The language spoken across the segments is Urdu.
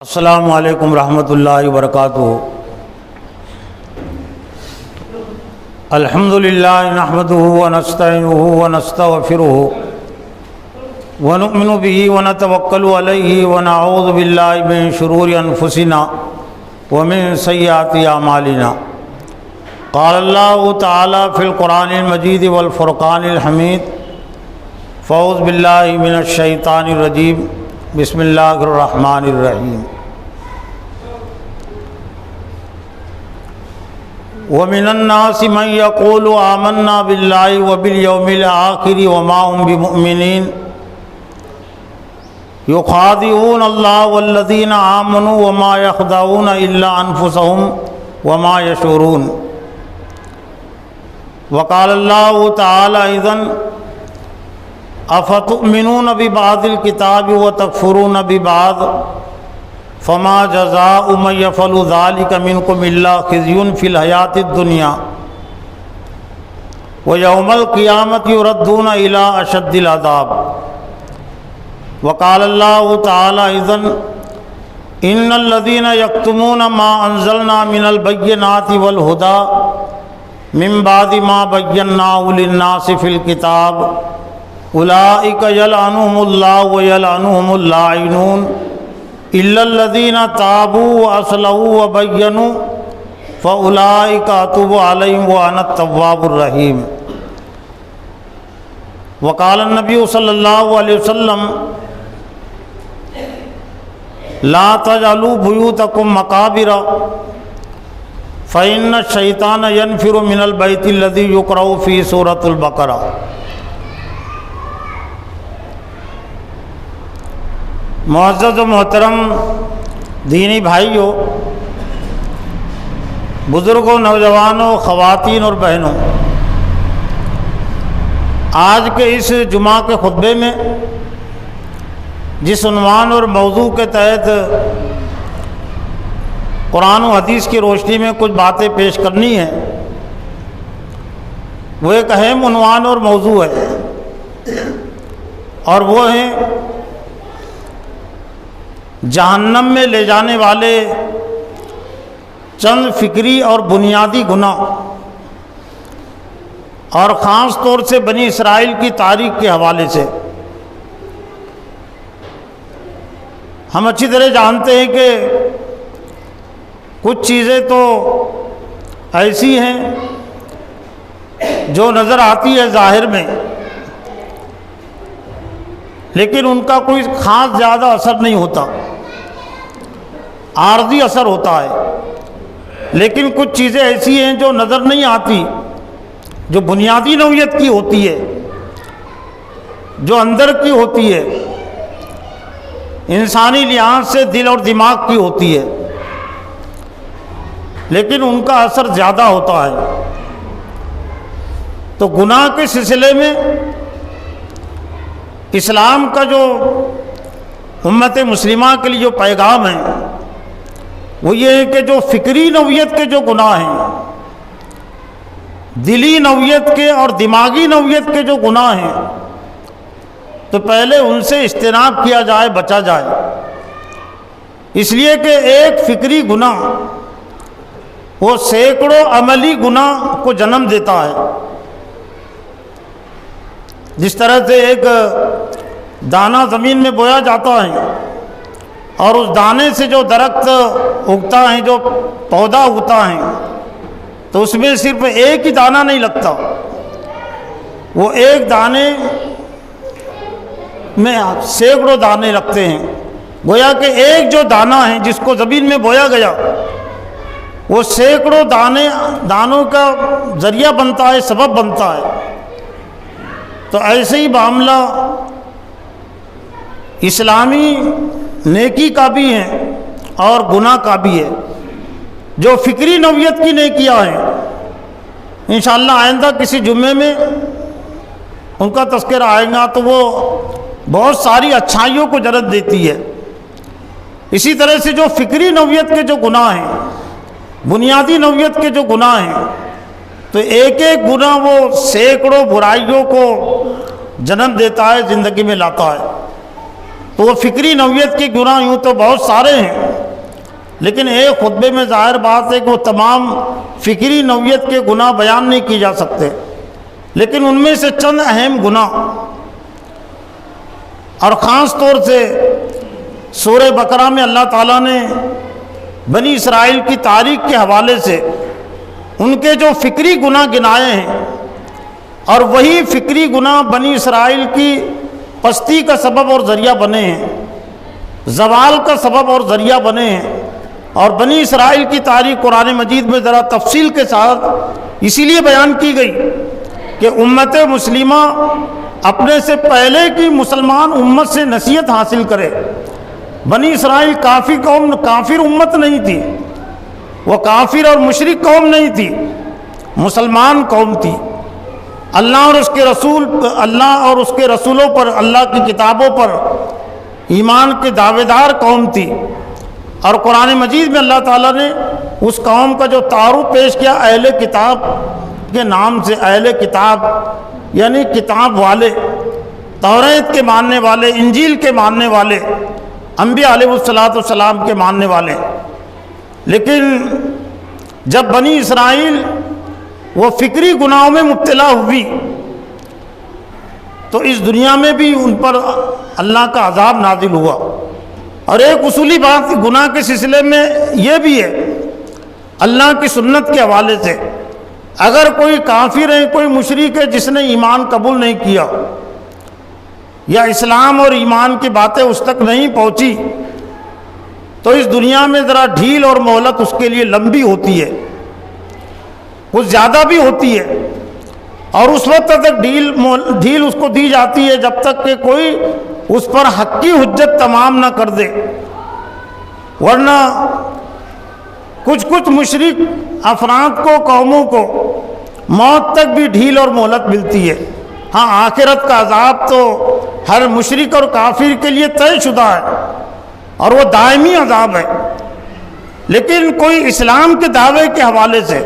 السلام علیکم ورحمۃ اللہ وبرکاتہ۔ الحمد للہ نحمدہ ونستعینہ ونستغفرہ ونؤمن بہ ونتوکل علیہ ونعوذ باللہ من شرور انفسنا ومن سیئات اعمالنا۔ قال اللہ تعالی فی القرآن المجید والفرقان الحمید۔ فاعوذ باللہ من الشیطان الرجیم۔ بسم اللہ الرحمن الرحیم۔ ومن الناس من يقول آمنا بالله وباليوم الآخر وما هم بمؤمنين يخادعون الله والذين آمنوا وما يخدعون إلا أنفسهم وما يشعرون۔ وقال الله تعالى أيضا افتؤمنون ببعض الكتاب وتكفرون ببعض فما جزاء من يفعل ذلك منكم الا خزي في الحياة الدنيا ويوم القيامة يردون الى اشد العذاب۔ وقال الله تعالى ايضا ان الذين يكتمون ما انزلنا من البينات والهدى من بعد ما بيناه للناس في الكتاب اولئک یلعنهم اللہ ویلعنهم اللاعنون الا الذین تابوا واصلحوا وبینوا فاولئک اتوب علیہم وانا التواب الرحیم۔ وقال النبی صلی اللہ علیہ وسلم لا تجعلوا بیوتکم مقابر فإن الشیطان ینفر من البیت الذی یقرأ فی سورۃ البقرہ۔ معزز و محترم دینی بھائیوں، بزرگوں، نوجوانوں، خواتین اور بہنوں، آج کے اس جمعہ کے خطبے میں جس عنوان اور موضوع کے تحت قرآن و حدیث کی روشنی میں کچھ باتیں پیش کرنی ہیں، وہ ایک اہم عنوان اور موضوع ہے، اور وہ ہیں جہنم میں لے جانے والے چند فکری اور بنیادی گناہ، اور خاص طور سے بنی اسرائیل کی تاریخ کے حوالے سے۔ ہم اچھی طرح جانتے ہیں کہ کچھ چیزیں تو ایسی ہیں جو نظر آتی ہے ظاہر میں، لیکن ان کا کوئی خاص زیادہ اثر نہیں ہوتا، عارضی اثر ہوتا ہے۔ لیکن کچھ چیزیں ایسی ہیں جو نظر نہیں آتی، جو بنیادی نوعیت کی ہوتی ہے، جو اندر کی ہوتی ہے، انسانی لحاظ سے دل اور دماغ کی ہوتی ہے، لیکن ان کا اثر زیادہ ہوتا ہے۔ تو گناہ کے سلسلے میں اسلام کا جو امت مسلمہ کے لیے جو پیغام ہے وہ یہ ہے کہ جو فکری نوعیت کے جو گناہ ہیں، دلی نوعیت کے اور دماغی نوعیت کے جو گناہ ہیں، تو پہلے ان سے اجتناب کیا جائے، بچا جائے، اس لیے کہ ایک فکری گناہ وہ سینکڑوں عملی گناہ کو جنم دیتا ہے۔ جس طرح سے ایک دانہ زمین میں بویا جاتا ہے اور اس دانے سے جو درخت اگتا ہے، جو پودا اگتا ہے، تو اس میں صرف ایک ہی دانہ نہیں لگتا، وہ ایک دانے میں سینکڑوں دانے لگتے ہیں۔ گویا کہ ایک جو دانہ ہے جس کو زمین میں بویا گیا، وہ سینکڑوں دانوں کا ذریعہ بنتا ہے، سبب بنتا ہے۔ تو ایسے ہی معاملہ اسلامی نیکی کا بھی ہے اور گناہ کا بھی ہے۔ جو فکری نوعیت کی نیکیاں ہیں، انشاءاللہ آئندہ کسی جمعے میں ان کا تذکرہ آئے گا، تو وہ بہت ساری اچھائیوں کو جنم دیتی ہے۔ اسی طرح سے جو فکری نوعیت کے جو گناہ ہیں، بنیادی نوعیت کے جو گناہ ہیں، تو ایک ایک گناہ وہ سینکڑوں برائیوں کو جنم دیتا ہے، زندگی میں لاتا ہے۔ تو وہ فکری نوعیت کے گناہ یوں تو بہت سارے ہیں، لیکن ایک خطبے میں ظاہر بات ہے کہ وہ تمام فکری نوعیت کے گناہ بیان نہیں کیے جا سکتے، لیکن ان میں سے چند اہم گناہ، اور خاص طور سے سورہ بقرہ میں اللہ تعالیٰ نے بنی اسرائیل کی تاریخ کے حوالے سے ان کے جو فکری گناہ گنائے ہیں، اور وہی فکری گناہ بنی اسرائیل کی پستی کا سبب اور ذریعہ بنے ہیں، زوال کا سبب اور ذریعہ بنے ہیں۔ اور بنی اسرائیل کی تاریخ قرآن مجید میں ذرا تفصیل کے ساتھ اسی لیے بیان کی گئی کہ امت مسلمہ اپنے سے پہلے کی مسلمان امت سے نصیحت حاصل کرے۔ بنی اسرائیل کافر امت نہیں تھی، وہ کافر اور مشرک قوم نہیں تھی، مسلمان قوم تھی۔ اللہ اور اس کے رسولوں پر، اللہ کی کتابوں پر ایمان کے دعوے دار قوم تھی۔ اور قرآن مجید میں اللہ تعالیٰ نے اس قوم کا جو تعارف پیش کیا اہل کتاب کے نام سے، اہل کتاب یعنی کتاب والے، توریت کے ماننے والے، انجیل کے ماننے والے، انبیاء علیہ السلام کے ماننے والے۔ لیکن جب بنی اسرائیل وہ فکری گناہوں میں مبتلا ہوئی تو اس دنیا میں بھی ان پر اللہ کا عذاب نازل ہوا۔ اور ایک اصولی بات گناہ کے سلسلے میں یہ بھی ہے، اللہ کی سنت کے حوالے سے، اگر کوئی کافر ہے، کوئی مشرک ہے جس نے ایمان قبول نہیں کیا یا اسلام اور ایمان کی باتیں اس تک نہیں پہنچی، تو اس دنیا میں ذرا ڈھیل اور مہلت اس کے لیے لمبی ہوتی ہے، کچھ زیادہ بھی ہوتی ہے، اور اس وقت تک ڈھیل اس کو دی جاتی ہے جب تک کہ کوئی اس پر حق کی حجت تمام نہ کر دے، ورنہ کچھ مشرک افراد کو، قوموں کو موت تک بھی ڈھیل اور مہلت ملتی ہے۔ ہاں، آخرت کا عذاب تو ہر مشرک اور کافر کے لیے طے شدہ ہے اور وہ دائمی عذاب ہے، لیکن کوئی اسلام کے دعوے کے حوالے سے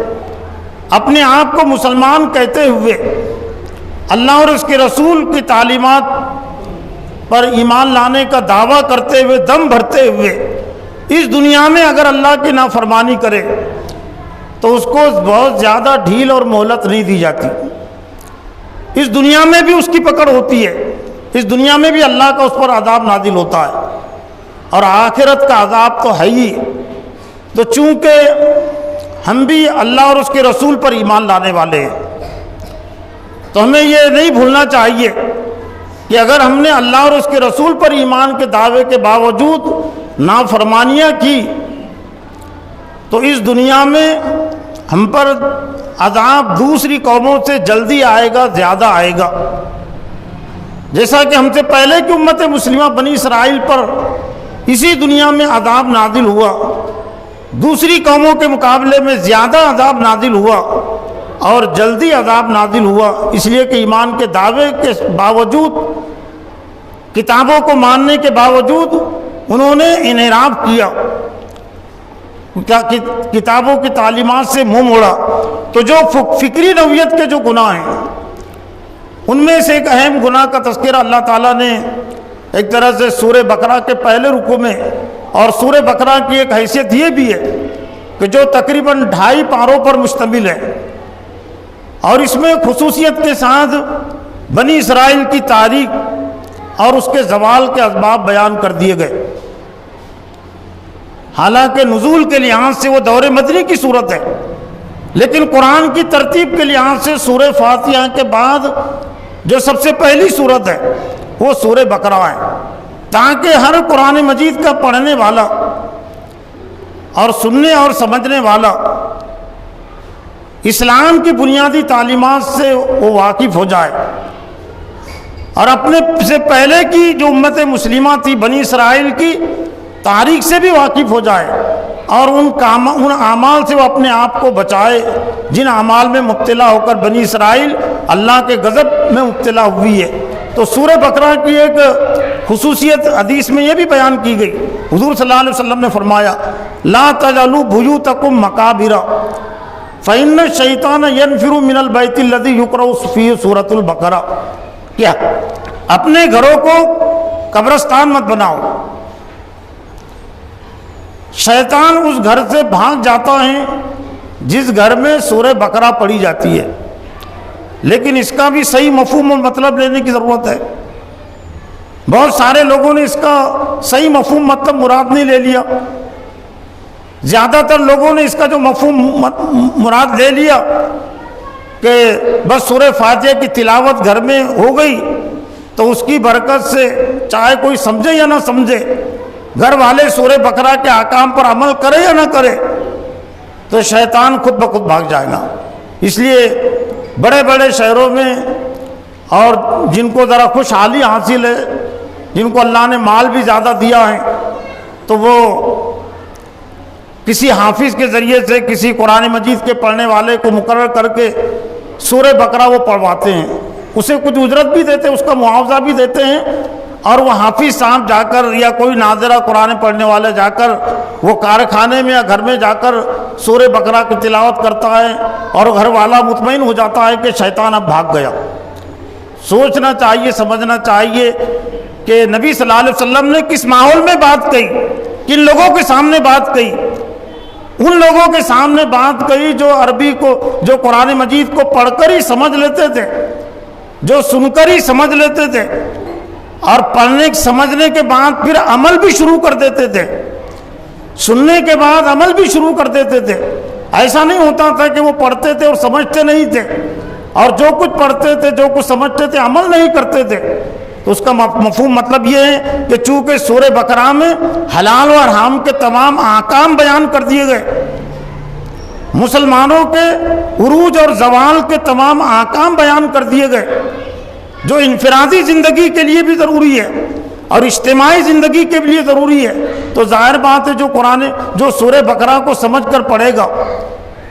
اپنے آپ کو مسلمان کہتے ہوئے، اللہ اور اس کے رسول کی تعلیمات پر ایمان لانے کا دعویٰ کرتے ہوئے، دم بھرتے ہوئے اس دنیا میں اگر اللہ کی نافرمانی کرے تو اس کو بہت زیادہ ڈھیل اور مہلت نہیں دی جاتی۔ اس دنیا میں بھی اس کی پکڑ ہوتی ہے، اس دنیا میں بھی اللہ کا اس پر عذاب نازل ہوتا ہے، اور آخرت کا عذاب تو ہے ہی۔ تو چونکہ ہم بھی اللہ اور اس کے رسول پر ایمان لانے والے ہیں، تو ہمیں یہ نہیں بھولنا چاہیے کہ اگر ہم نے اللہ اور اس کے رسول پر ایمان کے دعوے کے باوجود نافرمانیاں کی تو اس دنیا میں ہم پر عذاب دوسری قوموں سے جلدی آئے گا، زیادہ آئے گا۔ جیسا کہ ہم سے پہلے کی امت مسلمہ بنی اسرائیل پر اسی دنیا میں عذاب نازل ہوا، دوسری قوموں کے مقابلے میں زیادہ عذاب نازل ہوا اور جلدی عذاب نازل ہوا، اس لیے کہ ایمان کے دعوے کے باوجود، کتابوں کو ماننے کے باوجود انہوں نے انحراف کیا، کتابوں کی تعلیمات سے منہ موڑا۔ تو جو فکری نوعیت کے جو گناہ ہیں ان میں سے ایک اہم گناہ کا تذکرہ اللہ تعالیٰ نے ایک طرح سے سورہ بقرہ کے پہلے رکوع میں، اور سورہ بقرہ کی ایک حیثیت یہ بھی ہے کہ جو تقریباً 2.5 پاروں پر مشتمل ہے، اور اس میں خصوصیت کے ساتھ بنی اسرائیل کی تاریخ اور اس کے زوال کے اسباب بیان کر دیے گئے۔ حالانکہ نزول کے لحاظ سے وہ دور مدنی کی صورت ہے، لیکن قرآن کی ترتیب کے لحاظ سے سورہ فاتحہ کے بعد جو سب سے پہلی صورت ہے وہ سورہ بقرہ ہے، تاکہ ہر قرآن مجید کا پڑھنے والا اور سننے اور سمجھنے والا اسلام کی بنیادی تعلیمات سے وہ واقف ہو جائے، اور اپنے سے پہلے کی جو امت مسلمہ تھی بنی اسرائیل کی تاریخ سے بھی واقف ہو جائے، اور ان اعمال سے وہ اپنے آپ کو بچائے جن اعمال میں مبتلا ہو کر بنی اسرائیل اللہ کے غضب میں مبتلا ہوئی ہے۔ تو سورہ بقرہ کی ایک خصوصیت حدیث میں یہ بھی بیان کی گئی، حضور صلی اللہ علیہ وسلم نے فرمایا لا تجعلوا بیوتکم مقابر فإن الشیطان ینفر من البیت الذی یقرأ فیہ سورۃ البقرہ، کیا اپنے گھروں کو قبرستان مت بناؤ، شیطان اس گھر سے بھاگ جاتا ہے جس گھر میں سورہ بقرہ پڑھی جاتی ہے، لیکن اس کا بھی صحیح مفہوم و مطلب لینے کی ضرورت ہے۔ بہت سارے لوگوں نے اس کا صحیح مفہوم مطلب مراد نہیں لے لیا، زیادہ تر لوگوں نے اس کا جو مفہوم مراد لے لیا کہ بس سورہ فاتحہ کی تلاوت گھر میں ہو گئی تو اس کی برکت سے چاہے کوئی سمجھے یا نہ سمجھے، گھر والے سورہ بقرہ کے احکام پر عمل کرے یا نہ کرے، تو شیطان خود بخود بھاگ جائے گا۔ اس لیے بڑے بڑے شہروں میں اور جن کو ذرا خوشحالی حاصل ہے، جن کو اللہ نے مال بھی زیادہ دیا ہے، تو وہ کسی حافظ کے ذریعے سے کسی قرآن مجید کے پڑھنے والے کو مقرر کر کے سورہ بقرہ وہ پڑھواتے ہیں، اسے کچھ اجرت بھی دیتے ہیں، اس کا معاوضہ بھی دیتے ہیں، اور وہ حافظ صاحب جا کر یا کوئی ناظرہ قرآن پڑھنے والا جا کر وہ کارخانے میں یا گھر میں جا کر سورہ بقرہ کی تلاوت کرتا ہے، اور گھر والا مطمئن ہو جاتا ہے کہ شیطان اب بھاگ گیا۔ سوچنا چاہیے، سمجھنا چاہیے کہ نبی صلی اللہ علیہ وسلم نے کس ماحول میں بات کہی، کن لوگوں کے سامنے بات کہی۔ ان لوگوں کے سامنے بات کہی جو عربی کو، جو قرآن مجید کو پڑھ کر ہی سمجھ لیتے تھے، جو سن کر ہی سمجھ لیتے تھے، اور پڑھنے سمجھنے کے بعد پھر عمل بھی شروع کر دیتے تھے، سننے کے بعد عمل بھی شروع کر دیتے تھے۔ ایسا نہیں ہوتا تھا کہ وہ پڑھتے تھے اور سمجھتے نہیں تھے، اور جو کچھ پڑھتے تھے، جو کچھ سمجھتے تھے، عمل نہیں کرتے تھے۔ تو اس کا مفہوم مطلب یہ ہے کہ چونکہ سورہ بقرہ میں حلال و حرام کے تمام احکام بیان کر دیے گئے، مسلمانوں کے عروج اور زوال کے تمام احکام بیان کر دیے گئے، جو انفرادی زندگی کے لیے بھی ضروری ہے اور اجتماعی زندگی کے لیے ضروری ہے، تو ظاہر بات ہے جو سورہ بقرہ کو سمجھ کر پڑھے گا،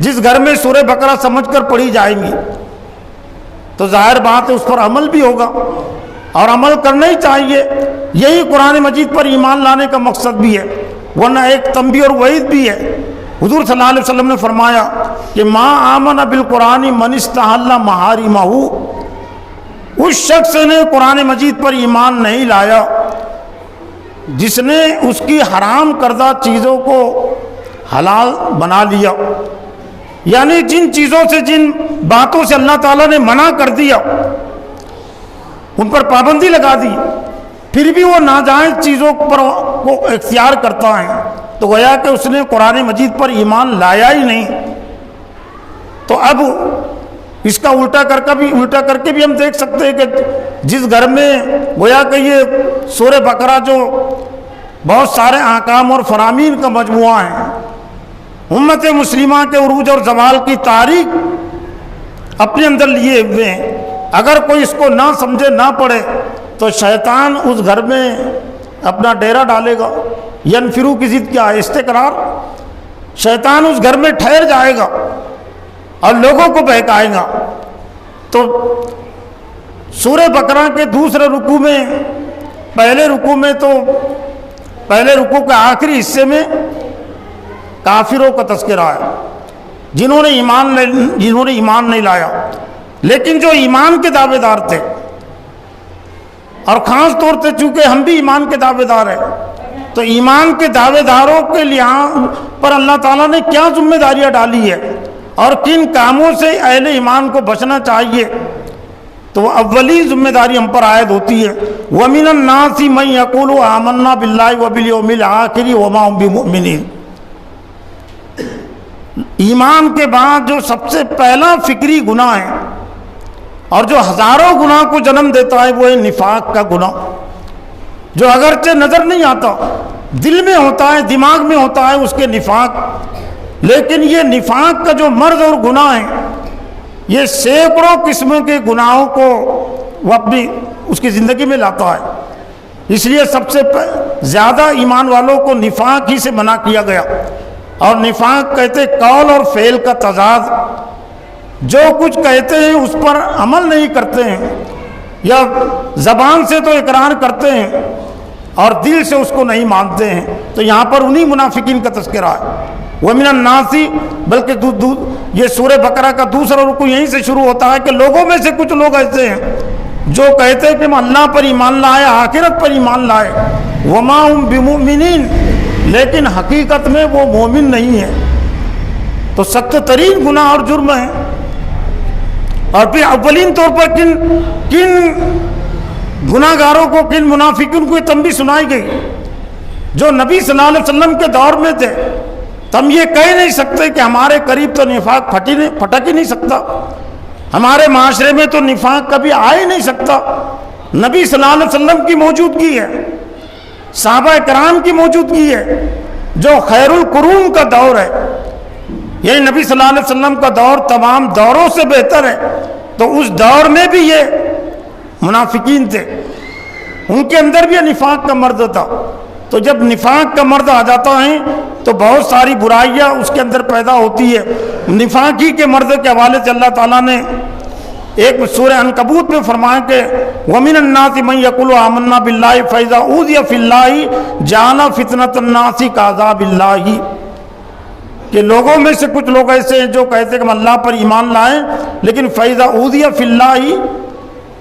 جس گھر میں سورہ بقرہ سمجھ کر پڑھی جائیں گی، تو ظاہر بات ہے اس پر عمل بھی ہوگا، اور عمل کرنا ہی چاہیے۔ یہی قرآن مجید پر ایمان لانے کا مقصد بھی ہے، ورنہ ایک تنبیہ اور وعید بھی ہے۔ حضور صلی اللہ علیہ وسلم نے فرمایا کہ ما آمن بالقرآن من استحل محارمہ، اس شخص نے قرآن مجید پر ایمان نہیں لایا جس نے اس کی حرام کردہ چیزوں کو حلال بنا لیا، یعنی جن چیزوں سے، جن باتوں سے اللہ تعالیٰ نے منع کر دیا ان پر پابندی لگا دی، پھر بھی وہ ناجائز چیزوں پر وہ اختیار کرتا ہے، تو گویا کہ اس نے قرآن مجید پر ایمان لایا ہی نہیں۔ تو اب اس کا الٹا کر کے بھی ہم دیکھ سکتے ہیں کہ جس گھر میں گویا کہ یہ سورہ بقرہ جو بہت سارے احکام اور فرامین کا مجموعہ ہے، امت مسلمہ کے عروج اور زوال کی تاریخ اپنے اندر لیے ہوئے ہیں، اگر کوئی اس کو نہ سمجھے، نہ پڑھے، تو شیطان اس گھر میں اپنا ڈیرا ڈالے گا۔ ینفرو کی ضد کیا ہے؟ استقرار۔ شیطان اس گھر میں ٹھہر جائے گا اور لوگوں کو بہکائے گا۔ تو سورہ بقرہ کے دوسرے رکوع میں، پہلے رکوع کے آخری حصے میں کافروں کا تذکرہ ہے، جنہوں نے ایمان نہیں لایا، لیکن جو ایمان کے دعوے دار تھے، اور خاص طور سے چونکہ ہم بھی ایمان کے دعوے دار ہیں، تو ایمان کے دعوے داروں کے لحاظ پر اللہ تعالیٰ نے کیا ذمہ داریاں ڈالی ہے اور کن کاموں سے اہل ایمان کو بچنا چاہیے، تو اولی ذمہ داری ہم پر عائد ہوتی ہے۔ وَمِنَ النَّاسِ مَن يَقُولُ آمَنَّا بِاللَّهِ وَبِالْيَوْمِ الْآخِرِ وَمَا هُم بِمُؤْمِنِينَ۔ ایمان کے بعد جو سب سے پہلا فکری گناہ ہے اور جو ہزاروں گناہ کو جنم دیتا ہے، وہ ہے نفاق کا گناہ، جو اگرچہ نظر نہیں آتا، دل میں ہوتا ہے، دماغ میں ہوتا ہے اس کے نفاق، لیکن یہ نفاق کا جو مرض اور گناہ ہے، یہ سینکڑوں قسم کے گناہوں کو وہ اس کی زندگی میں لاتا ہے۔ اس لیے سب سے زیادہ ایمان والوں کو نفاق ہی سے منع کیا گیا، اور نفاق کہتے قول اور فعل کا تضاد، جو کچھ کہتے ہیں اس پر عمل نہیں کرتے ہیں، یا زبان سے تو اقرار کرتے ہیں اور دل سے اس کو نہیں مانتے ہیں، تو یہاں پر انہی منافقین کا تذکرہ ہے۔ وَمِنَ النَّاسِ، بلکہ یہ سورہ بقرہ کا دوسرا رکوع یہیں سے شروع ہوتا ہے کہ لوگوں میں سے کچھ لوگ ایسے ہیں جو کہتے ہیں کہ ہم اللہ پر ایمان لائے، آخرت پر ایمان لائے، وَمَا هُم بِمُؤْمِنِينَ، لیکن حقیقت میں وہ مومن نہیں ہے، تو سخت ترین گناہ اور جرم ہے۔ اور پھر اولین طور پر کن گناہ گاروں کو، کن منافقین کو یہ تنبیہ سنائی گئی جو نبی صلی اللہ علیہ وسلم کے دور میں تھے۔ تم یہ کہہ نہیں سکتے کہ ہمارے قریب تو نفاق پھٹک ہی نہیں سکتا، ہمارے معاشرے میں تو نفاق کبھی آ ہی نہیں سکتا۔ نبی صلی اللہ علیہ وسلم کی موجودگی ہے، صحابہ کرام کی موجودگی ہے، جو خیر القرون کا دور ہے، یعنی نبی صلی اللہ علیہ وسلم کا دور تمام دوروں سے بہتر ہے، تو اس دور میں بھی یہ منافقین تھے، ان کے اندر بھی یہ نفاق کا مرض تھا۔ تو جب نفاق کا مرض آ جاتا ہے تو بہت ساری برائیاں اس کے اندر پیدا ہوتی ہے۔ نفاق ہی کے مرض کے حوالے سے اللہ تعالیٰ نے ایک سورہ عنکبوت میں فرمایا کہ وَمِنَ النَّاسِ مَن يَقُولُ آمَنَّا بِاللَّهِ فَإِذَا أُوذِيَ فِي اللَّهِ جَعَلَ فِتْنَةَ النَّاسِ كَعَذَابِ اللَّهِ، کہ لوگوں میں سے کچھ لوگ ایسے ہیں جو کہتے ہیں کہ ہم اللہ پر ایمان لائیں، لیکن فَإِذَا أُوذِيَ فِي اللَّهِ،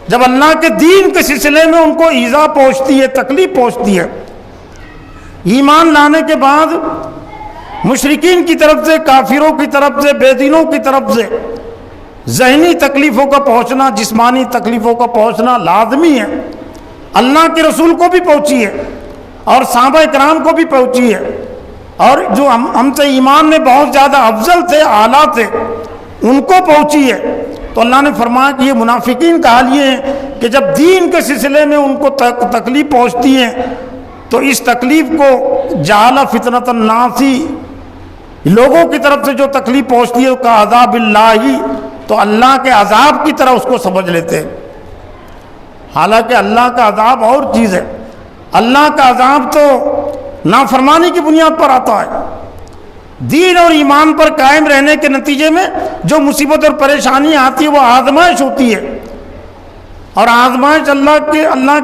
جب اللہ کے دین کے سلسلے میں ان کو ایذا پہنچتی ہے، تکلیف پہنچتی ہے، ایمان لانے کے بعد مشرکین کی طرف سے، کافروں کی طرف سے، بے دینوں کی طرف سے ذہنی تکلیفوں کا پہنچنا، جسمانی تکلیفوں کا پہنچنا لازمی ہے۔ اللہ کے رسول کو بھی پہنچی ہے اور صحابہ کرام کو بھی پہنچی ہے، اور جو ہم سے ایمان میں بہت زیادہ افضل تھے، اعلیٰ تھے، ان کو پہنچی ہے۔ تو اللہ نے فرمایا کہ یہ منافقین کا حال یہ ہے کہ جب دین کے سلسلے میں ان کو تکلیف پہنچتی ہے تو اس تکلیف کو جعل فتنۃ الناس، لوگوں کی طرف سے جو تکلیف پہنچتی ہے کا عذاب اللہ، تو اللہ کے عذاب کی طرح اس کو سمجھ لیتے ہیں، حالانکہ اللہ کا عذاب اور چیز ہے۔ اللہ کا عذاب تو نافرمانی کی بنیاد پر آتا ہے، دین اور ایمان پر قائم رہنے کے نتیجے میں جو مصیبت اور پریشانی آتی ہے وہ آزمائش ہوتی ہے، اور آزمائش اللہ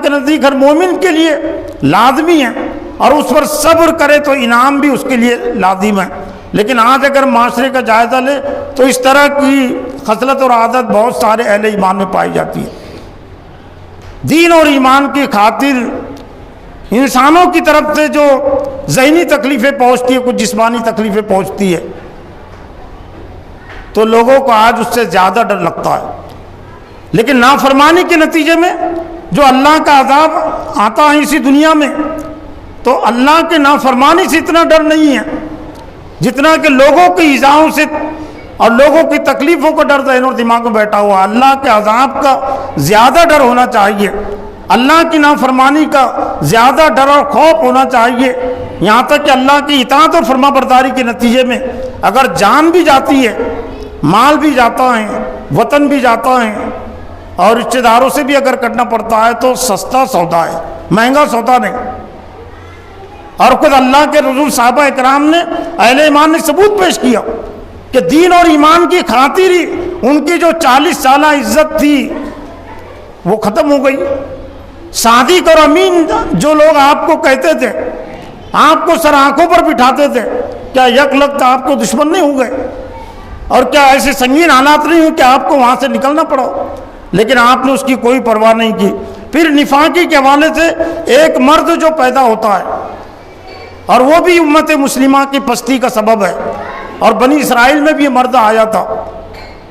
کے نزدیک ہر مومن کے لیے لازمی ہے، اور اس پر صبر کرے تو انعام بھی اس کے لیے لازم ہے۔ لیکن آج اگر معاشرے کا جائزہ لے تو اس طرح کی خصلت اور عادت بہت سارے اہل ایمان میں پائی جاتی ہے۔ دین اور ایمان کی خاطر انسانوں کی طرف سے جو ذہنی تکلیفیں پہنچتی ہے، کچھ جسمانی تکلیفیں پہنچتی ہے، تو لوگوں کو آج اس سے زیادہ ڈر لگتا ہے۔ لیکن نافرمانی کے نتیجے میں جو اللہ کا عذاب آتا ہے اسی دنیا میں، تو اللہ کے نافرمانی سے اتنا ڈر نہیں ہے جتنا کہ لوگوں کی ایذاؤں سے اور لوگوں کی تکلیفوں کا ڈر ذہن اور دماغ میں بیٹھا ہوا۔ اللہ کے عذاب کا زیادہ ڈر ہونا چاہیے، اللہ کی نافرمانی کا زیادہ ڈر اور خوف ہونا چاہیے، یہاں تک کہ اللہ کی اطاعت اور فرما برداری کے نتیجے میں اگر جان بھی جاتی ہے، مال بھی جاتا ہے، وطن بھی جاتا ہے، اور رشتہ داروں سے بھی اگر کٹنا پڑتا ہے تو سستا سودا ہے، مہنگا سودا نہیں۔ اور خود اللہ کے رسول صحابہ اکرام نے، اہل ایمان نے ثبوت پیش کیا کہ دین اور ایمان کی خاطر ہی ان کی جو 40 سالہ عزت تھی وہ ختم ہو گئی۔ صادق اور امین جو لوگ آپ کو کہتے تھے، آپ کو سر آنکھوں پر بٹھاتے تھے، کیا یک لگتا آپ کو دشمن نہیں ہو گئے؟ اور کیا ایسے سنگین حالات نہیں ہوئے کہ آپ کو وہاں سے نکلنا پڑا؟ لیکن آپ نے اس کی کوئی پرواہ نہیں کی۔ پھر نفاقی کے حوالے سے ایک مرد جو پیدا ہوتا ہے، اور وہ بھی امت مسلمہ کی پستی کا سبب ہے، اور بنی اسرائیل میں بھی یہ مرد آیا تھا،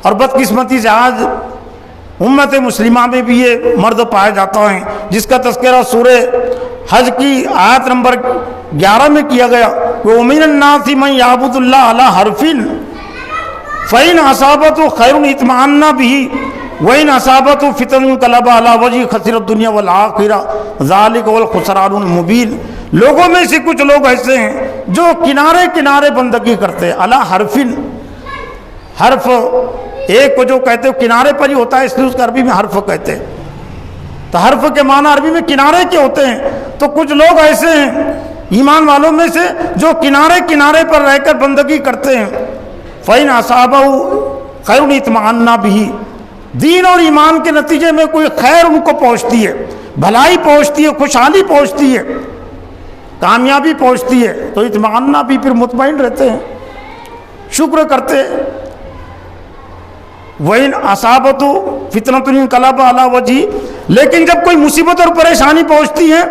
اور بدقسمتی سے آج امت مسلمہ میں بھی یہ مرد پایا جاتا ہے، جس کا تذکرہ سورہ حج کی آیت نمبر 11 میں کیا گیا کہ وَمِنَ النَّاسِ مَن يَعْبُدُ اللَّهَ عَلَىٰ حَرْفٍ فَإِنْ أَصَابَتْهُ خَيْرٌ اطْمَأَنَّ بِهِ وَإِنْ أَصَابَتْهُ فِتْنَةٌ انقلب عَلَىٰ وَجْهِهِ خَسِرَ الدُّنْيَا وَالْآخِرَةَ ذَلِكَ هُوَ الْخُسْرَانُ الْمُبِينُ۔ لوگوں میں سے کچھ لوگ ایسے ہیں جو کنارے کنارے بندگی کرتے ہیں، علی حرفن، حرف ایک کو جو کہتے ہیں کنارے پر ہی ہوتا ہے، اس لیے اس کو عربی میں حرف کہتے ہیں، تو حرف کے معنی عربی میں کنارے کے ہوتے ہیں۔ تو کچھ لوگ ایسے ہیں ایمان والوں میں سے جو کنارے کنارے پر رہ کر بندگی کرتے ہیں، فَإِنْ أَصَابَهُ خَيْرٌ اطْمَأَنَّ بِهِ، دین اور ایمان کے نتیجے میں کوئی خیر ان کو پہنچتی ہے، بھلائی پہنچتی ہے، خوشحالی پہنچتی ہے، کامیابی پہنچتی ہے، تو اطمئنہ بھی پھر مطمئن رہتے ہیں، شکر کرتے ہیں۔ وَإِنْ أَصَابَتْهُ فِتْنَةٌ انقلب عَلَىٰ وَجْهِهِ، لیکن جب کوئی مصیبت اور پریشانی پہنچتی ہے،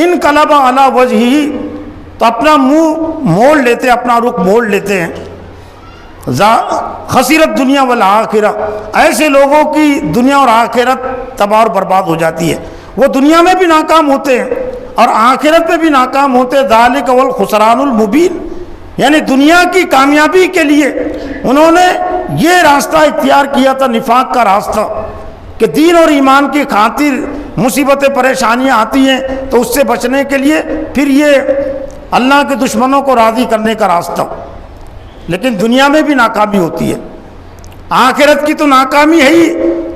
انقلب عَلَىٰ وَجْهِهِ، تو اپنا منہ موڑ لیتے، اپنا رخ موڑ لیتے ہیں۔ خسرت دنیا والآخرہ، ایسے لوگوں کی دنیا اور آخرت تباہ اور برباد ہو جاتی ہے۔ وہ دنیا میں بھی ناکام ہوتے ہیں اور آخرت میں بھی ناکام ہوتے ہیں۔ ذالک هو الخسران المبین، یعنی دنیا کی کامیابی کے لیے انہوں نے یہ راستہ اختیار کیا تھا، نفاق کا راستہ، کہ دین اور ایمان کی خاطر مصیبتیں پریشانیاں آتی ہیں تو اس سے بچنے کے لیے پھر یہ اللہ کے دشمنوں کو راضی کرنے کا راستہ۔ لیکن دنیا میں بھی ناکامی ہوتی ہے، آخرت کی تو ناکامی ہے ہی،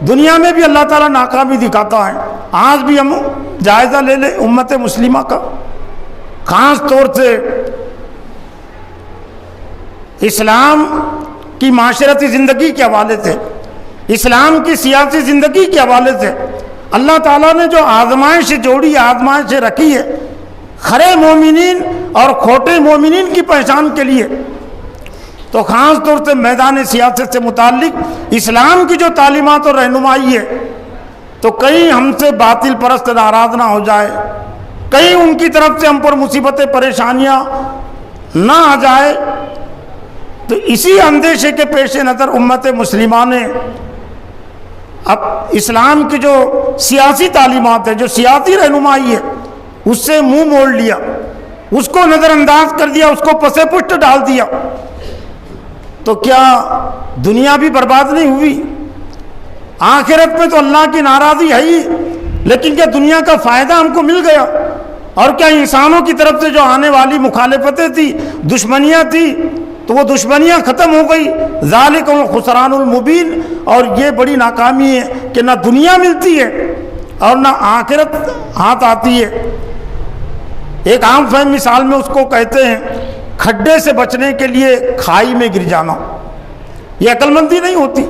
دنیا میں بھی اللہ تعالیٰ ناکامی دکھاتا ہے۔ آج بھی ہم جائزہ لے لیں امت مسلمہ کا، خاص طور سے اسلام کی معاشرتی زندگی کے حوالے سے، اسلام کی سیاسی زندگی کے حوالے سے اللہ تعالیٰ نے جو آزمائش جوڑی، آزمائش رکھی ہے کھرے مومنین اور کھوٹے مومنین کی پہچان کے لیے، تو خاص طور سے میدان سیاست سے متعلق اسلام کی جو تعلیمات اور رہنمائی ہے، تو کہیں ہم سے باطل پرست ناراض نہ ہو جائے، کہیں ان کی طرف سے ہم پر مصیبتیں پریشانیاں نہ آ جائے، تو اسی اندیشے کے پیش نظر امت مسلمہ نے اب اسلام کی جو سیاسی تعلیمات ہے، جو سیاسی رہنمائی ہے، اس سے منہ موڑ لیا، اس کو نظر انداز کر دیا، اس کو پس پشت ڈال دیا۔ تو کیا دنیا بھی برباد نہیں ہوئی؟ آخرت میں تو اللہ کی ناراضی ہے ہی، لیکن کیا دنیا کا فائدہ ہم کو مل گیا؟ اور کیا انسانوں کی طرف سے جو آنے والی مخالفتیں تھی، دشمنیاں تھی، تو وہ دشمنیاں ختم ہو گئی؟ ذالک هو الخسران المبین، اور یہ بڑی ناکامی ہے کہ نہ دنیا ملتی ہے اور نہ آخرت ہاتھ آتی ہے۔ ایک عام فہم مثال میں اس کو کہتے ہیں کھڈے سے بچنے کے لیے کھائی میں گر جانا، یہ عقل مندی نہیں ہوتی۔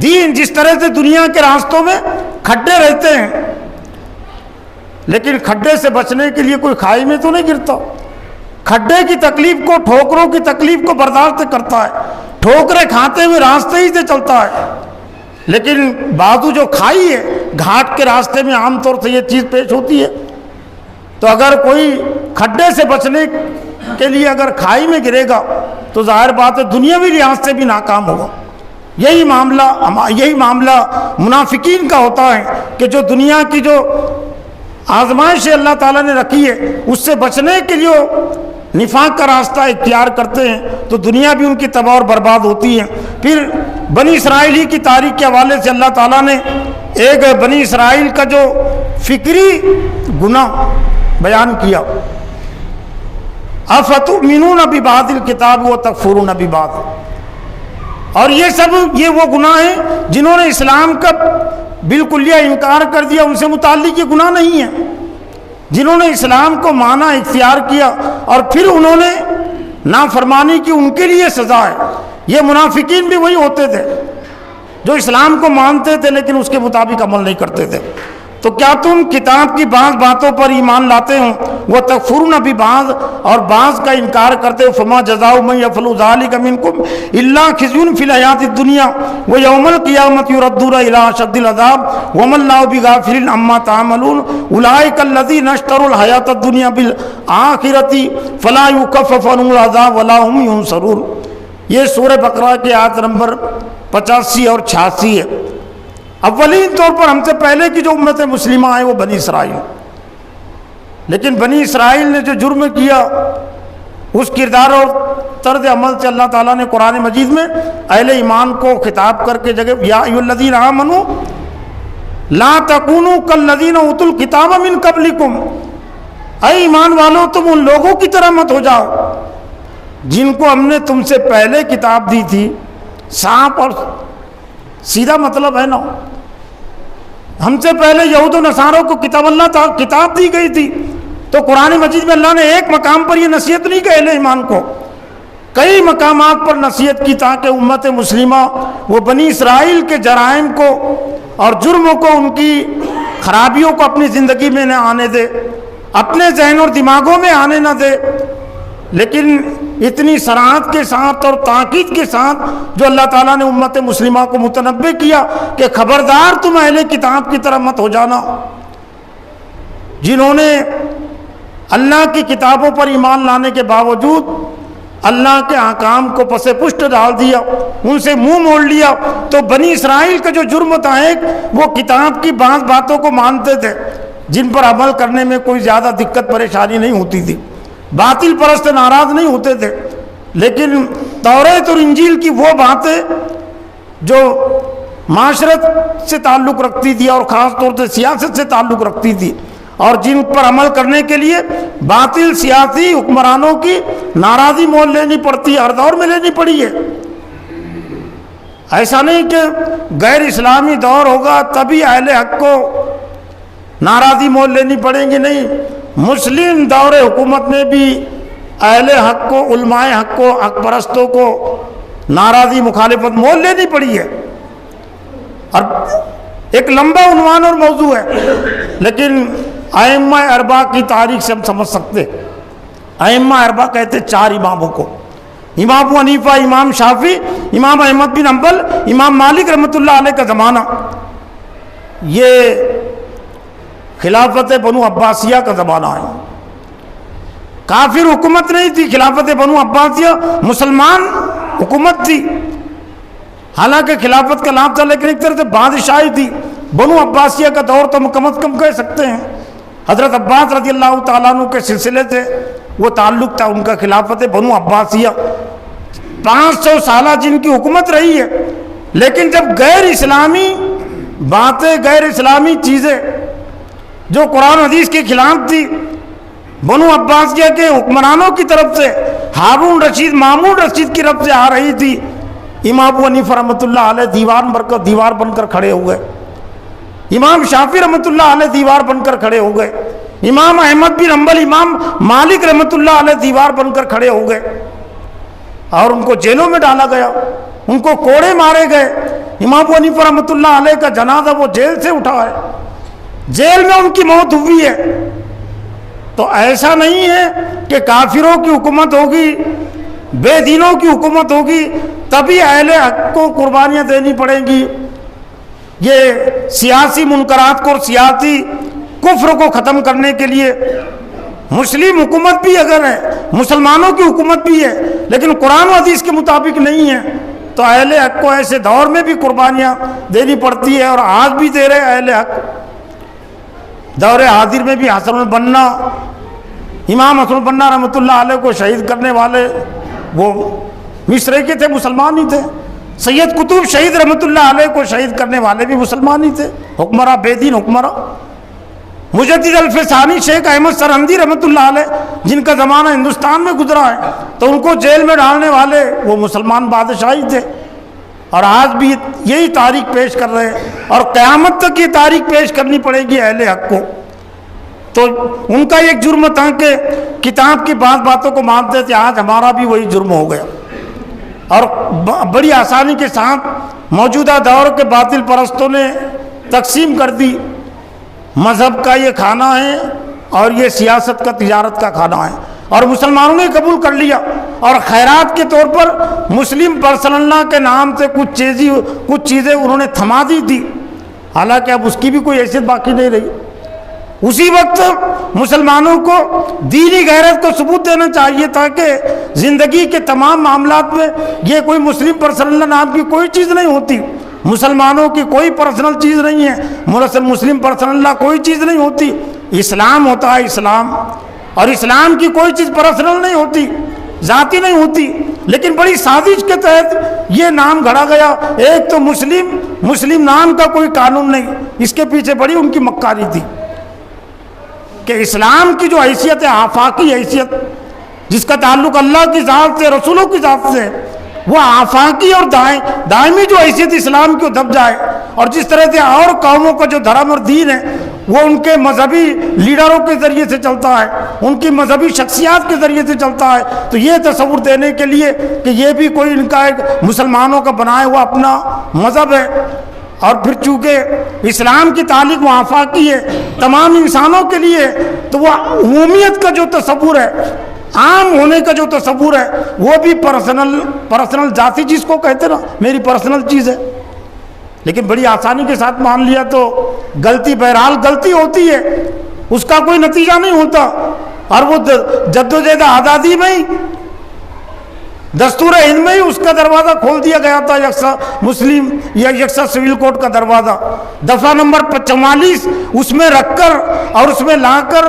دین جس طرح سے دنیا کے راستوں میں کھڈے رہتے ہیں، لیکن کھڈے سے بچنے کے لیے کوئی کھائی میں تو نہیں گرتا، کھڈے کی تکلیف کو، ٹھوکروں کی تکلیف کو برداشت کرتا ہے، ٹھوکریں کھاتے ہوئے راستے ہی سے چلتا ہے۔ لیکن بازو جو کھائی ہے، گھاٹ کے راستے میں عام طور سے یہ چیز پیش ہوتی ہے۔ تو اگر کوئی کھڈے سے بچنے کے لیے اگر کھائی میں گرے گا تو ظاہر بات ہے دنیاوی لحاظ سے بھی ناکام ہوگا۔ یہی معاملہ منافقین کا ہوتا ہے کہ جو دنیا کی جو آزمائش اللہ تعالیٰ نے رکھی ہے اس سے بچنے کے لیے نفاق کا راستہ اختیار کرتے ہیں، تو دنیا بھی ان کی تباہ اور برباد ہوتی ہے۔ پھر بنی اسرائیل ہی کی تاریخ کے حوالے سے اللہ تعالیٰ نے ایک بنی اسرائیل کا جو فکری گناہ بیان کیا، افتؤمنون ببعض الکتاب وتکفرون ببعض، اور یہ وہ گناہ ہیں جنہوں نے اسلام کا بالکلیہ انکار کر دیا، ان سے متعلق یہ گناہ نہیں ہے۔ جنہوں نے اسلام کو مانا، اختیار کیا اور پھر انہوں نے نافرمانی کی، ان کے لیے سزا ہے۔ یہ منافقین بھی وہی ہوتے تھے جو اسلام کو مانتے تھے لیکن اس کے مطابق عمل نہیں کرتے تھے۔ تو کیا تم کتاب کی بعض باتوں پر ایمان لاتے ہو، وہ تکفرون ببعض، اور بعض کا انکار کرتے ہو؟ فما جزاء من یفعل ذلک منکم الا خزی فی الحیاۃ الدنیا ویوم القیامۃ یردون الی اشد العذاب وما اللہ بغافل عما تعملون اولئک الذین اشتروا الحیاۃ الدنیا بالآخرۃ فلا یخفف عنہم العذاب ولا هم ینصرون۔ یہ سورہ بقرہ کے آیت نمبر 85 اور 86 ہے۔ اولین طور پر ہم سے پہلے کی جو امت مسلمہ ہیں وہ بنی اسرائیل، لیکن بنی اسرائیل نے جو جرم کیا اس کردار اور طرز عمل سے اللہ تعالیٰ نے قرآن مجید میں اہل ایمان کو خطاب کر کے جگہ یا ایھا الذین آمنوا لا تکونوا کالذین اوتوا الکتاب من قبلکم، اے ایمان والو تم ان لوگوں کی طرح مت ہو جاؤ جن کو ہم نے تم سے پہلے کتاب دی تھی۔ صاف اور سیدھا مطلب ہے نا، ہم سے پہلے یہود و نصاروں کو کتاب دی گئی تھی، تو قرآن مجید میں اللہ نے ایک مقام پر یہ نصیحت نہیں کہ اہل ایمان کو، کئی مقامات پر نصیحت کی تاکہ امت مسلمہ وہ بنی اسرائیل کے جرائم کو اور جرموں کو، ان کی خرابیوں کو اپنی زندگی میں نہ آنے دے، اپنے ذہن اور دماغوں میں آنے نہ دے۔ لیکن اتنی صراحت کے ساتھ اور تاکید کے ساتھ جو اللہ تعالیٰ نے امت مسلمہ کو متنبہ کیا کہ خبردار تم اہل کتاب کی طرح مت ہو جانا، جنہوں نے اللہ کی کتابوں پر ایمان لانے کے باوجود اللہ کے احکام کو پس پشت ڈال دیا، ان سے منہ موڑ لیا، تو بنی اسرائیل کا جو جرم تھا ایک، وہ کتاب کی بعض باتوں کو مانتے تھے جن پر عمل کرنے میں کوئی زیادہ دقت پریشانی نہیں ہوتی تھی، باطل پرست ناراض نہیں ہوتے تھے، لیکن توریت اور انجیل کی وہ باتیں جو معاشرت سے تعلق رکھتی تھی اور خاص طور سے سیاست سے تعلق رکھتی تھی، اور جن پر عمل کرنے کے لیے باطل سیاسی حکمرانوں کی ناراضی مول لینی پڑتی ہے، ہر دور میں لینی پڑی ہے۔ ایسا نہیں کہ غیر اسلامی دور ہوگا تبھی اہل حق کو ناراضی مول لینی پڑیں گی، نہیں، مسلم دور حکومت میں بھی اہل حق کو، علماء حق کو، حق پرستوں کو ناراضی مخالفت مول لینی پڑی ہے، اور ایک لمبا عنوان اور موضوع ہے، لیکن ائمہ اربعہ کی تاریخ سے ہم سمجھ سکتے۔ ائمہ اربعہ کہتے 4 اماموں کو، امام ابو حنیفہ، امام شافعی، امام احمد بن حنبل، امام مالک رحمۃ اللہ علیہ کا زمانہ، یہ خلافت بنو عباسیہ کا زمانہ ہے۔ کافر حکومت نہیں تھی خلافت بنو عباسیہ، مسلمان حکومت تھی، حالانکہ خلافت کا نام تھا لیکن ایک طرح سے بادشاہی تھی۔ بنو عباسیہ کا دور تو کم از کم کہہ سکتے ہیں حضرت عباس رضی اللہ تعالیٰ عنہ کے سلسلے سے وہ تعلق تھا ان کا، خلافت بنو عباسیہ 500 سالہ جن کی حکومت رہی ہے۔ لیکن جب غیر اسلامی باتیں، غیر اسلامی چیزیں جو قرآن حدیث کے خلاف تھی، بنو عباسیہ کے حکمرانوں کی طرف سے، ہارون رشید، مامون رشید کی طرف سے آ رہی تھی، امام ابو حنیفہ رحمۃ اللہ علیہ دیوار بن کر کھڑے ہو گئے، امام شافعی رحمۃ اللہ علیہ دیوار بن کر کھڑے ہو گئے، امام احمد بن حنبل، امام مالک رحمۃ اللہ علیہ دیوار بن کر کھڑے ہو گئے، اور ان کو جیلوں میں ڈالا گیا، ان کو کوڑے مارے گئے۔ امام ابو حنیفہ رحمۃ اللہ علیہ کا جنازہ وہ جیل سے اٹھا ہے، جیل میں ان کی موت ہوئی ہے۔ تو ایسا نہیں ہے کہ کافروں کی حکومت ہوگی، بے دینوں کی حکومت ہوگی تبھی اہل حق کو قربانیاں دینی پڑیں گی۔ یہ سیاسی منکرات کو اور سیاسی کفر کو ختم کرنے کے لیے مسلم حکومت بھی اگر ہے، مسلمانوں کی حکومت بھی ہے، لیکن قرآن و حدیث کے مطابق نہیں ہے، تو اہل حق کو ایسے دور میں بھی قربانیاں دینی پڑتی ہے، اور آج بھی دے رہے اہل حق۔ دور حاضر میں بھی حسن البنا، امام حسن البنا رحمۃ اللہ علیہ کو شہید کرنے والے وہ مصر کے تھے، مسلمان ہی تھے۔ سید قطب شہید رحمۃ اللہ علیہ کو شہید کرنے والے بھی مسلمان ہی تھے، حکمراں، بے دین حکمراں۔ مجدد الفسانی شیخ احمد سرہندی رحمۃ اللہ علیہ جن کا زمانہ ہندوستان میں گزرا ہے، تو ان کو جیل میں ڈالنے والے وہ مسلمان بادشاہ ہی تھے، اور آج بھی یہی تاریخ پیش کر رہے ہیں، اور قیامت تک یہ تاریخ پیش کرنی پڑے گی اہل حق کو۔ تو ان کا ایک جرم تھا کہ کتاب کی بعض باتوں کو مانتے تھے، آج ہمارا بھی وہی جرم ہو گیا، اور بڑی آسانی کے ساتھ موجودہ دور کے باطل پرستوں نے تقسیم کر دی، مذہب کا یہ کھانا ہے اور یہ سیاست کا، تجارت کا کھانا ہے، اور مسلمانوں نے قبول کر لیا، اور خیرات کے طور پر مسلم پرسنل لا کے نام سے کچھ چیزیں انہوں نے تھما دی تھی، حالانکہ اب اس کی بھی کوئی حیثیت باقی نہیں رہی۔ اسی وقت مسلمانوں کو دینی غیرت کو ثبوت دینا چاہیے تھا کہ زندگی کے تمام معاملات میں یہ کوئی مسلم پرسنل نام کی کوئی چیز نہیں ہوتی، مسلمانوں کی کوئی پرسنل چیز نہیں ہے، مسلم پرسنل لا کوئی چیز نہیں ہوتی، اسلام ہوتا ہے اسلام، اور اسلام کی کوئی چیز پرسنل نہیں ہوتی، ذاتی نہیں ہوتی، لیکن بڑی سازش کے تحت یہ نام گھڑا گیا۔ ایک تو مسلم نام کا کوئی قانون نہیں، اس کے پیچھے بڑی ان کی مکاری تھی کہ اسلام کی جو حیثیت ہے، آفاقی حیثیت، جس کا تعلق اللہ کی ذات سے، رسولوں کی ذات سے، وہ آفاقی اور دائمی جو حیثیت اسلام کی دب جائے، اور جس طرح سے اور قوموں کا جو دھرم اور دین ہے وہ ان کے مذہبی لیڈروں کے ذریعے سے چلتا ہے، ان کی مذہبی شخصیات کے ذریعے سے چلتا ہے، تو یہ تصور دینے کے لیے کہ یہ بھی کوئی ان کا ایک مسلمانوں کا بنایا ہوا اپنا مذہب ہے، اور پھر چونکہ اسلام کی تعلیم آفاقی ہے تمام انسانوں کے لیے، تو وہ عمومیت کا جو تصور ہے، عام ہونے کا جو تصور ہے، وہ بھی پرسنل ذاتی چیز کو کہتے نا، میری پرسنل چیز ہے، لیکن بڑی آسانی کے ساتھ مان لیا تو غلطی، بہرحال غلطی ہوتی ہے، اس کا کوئی نتیجہ نہیں ہوتا، اور وہ جدوجہد آزادی میں ہی دستور ہند میں ہی اس کا دروازہ کھول دیا گیا تھا، یکساں مسلم یا یکساں سول کوڈ کا دروازہ، دفعہ نمبر 44 اس میں رکھ کر اور اس میں لا کر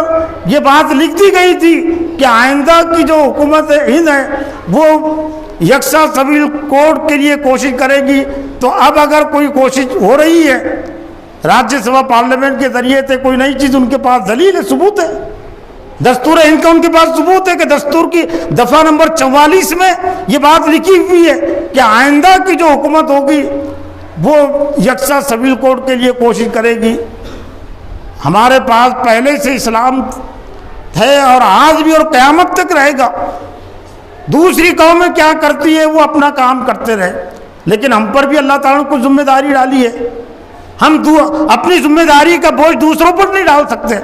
یہ بات لکھ دی گئی تھی کہ آئندہ کی جو حکومت ہند ہے وہ یکساں سول کوڈ کے لیے کوشش کرے گی۔ تو اب اگر کوئی کوشش ہو رہی ہے راجیہ سبھا پارلیمنٹ کے ذریعے سے، کوئی نئی چیز ان کے پاس دلیل ہے، ثبوت ہے، دستور ہند کا ان کے پاس ثبوت ہے کہ دستور کی دفعہ نمبر 44 میں یہ بات لکھی ہوئی ہے کہ آئندہ کی جو حکومت ہوگی وہ یکساں سول کوڈ کے لیے کوشش کرے گی۔ ہمارے پاس پہلے سے اسلام ہے اور آج بھی اور قیامت تک رہے گا۔ دوسری قومیں کیا کرتی ہے وہ اپنا کام کرتے رہے، لیکن ہم پر بھی اللہ تعالیٰ نے کچھ ذمہ داری ڈالی ہے، ہم اپنی ذمہ داری کا بوجھ دوسروں پر نہیں ڈال سکتے۔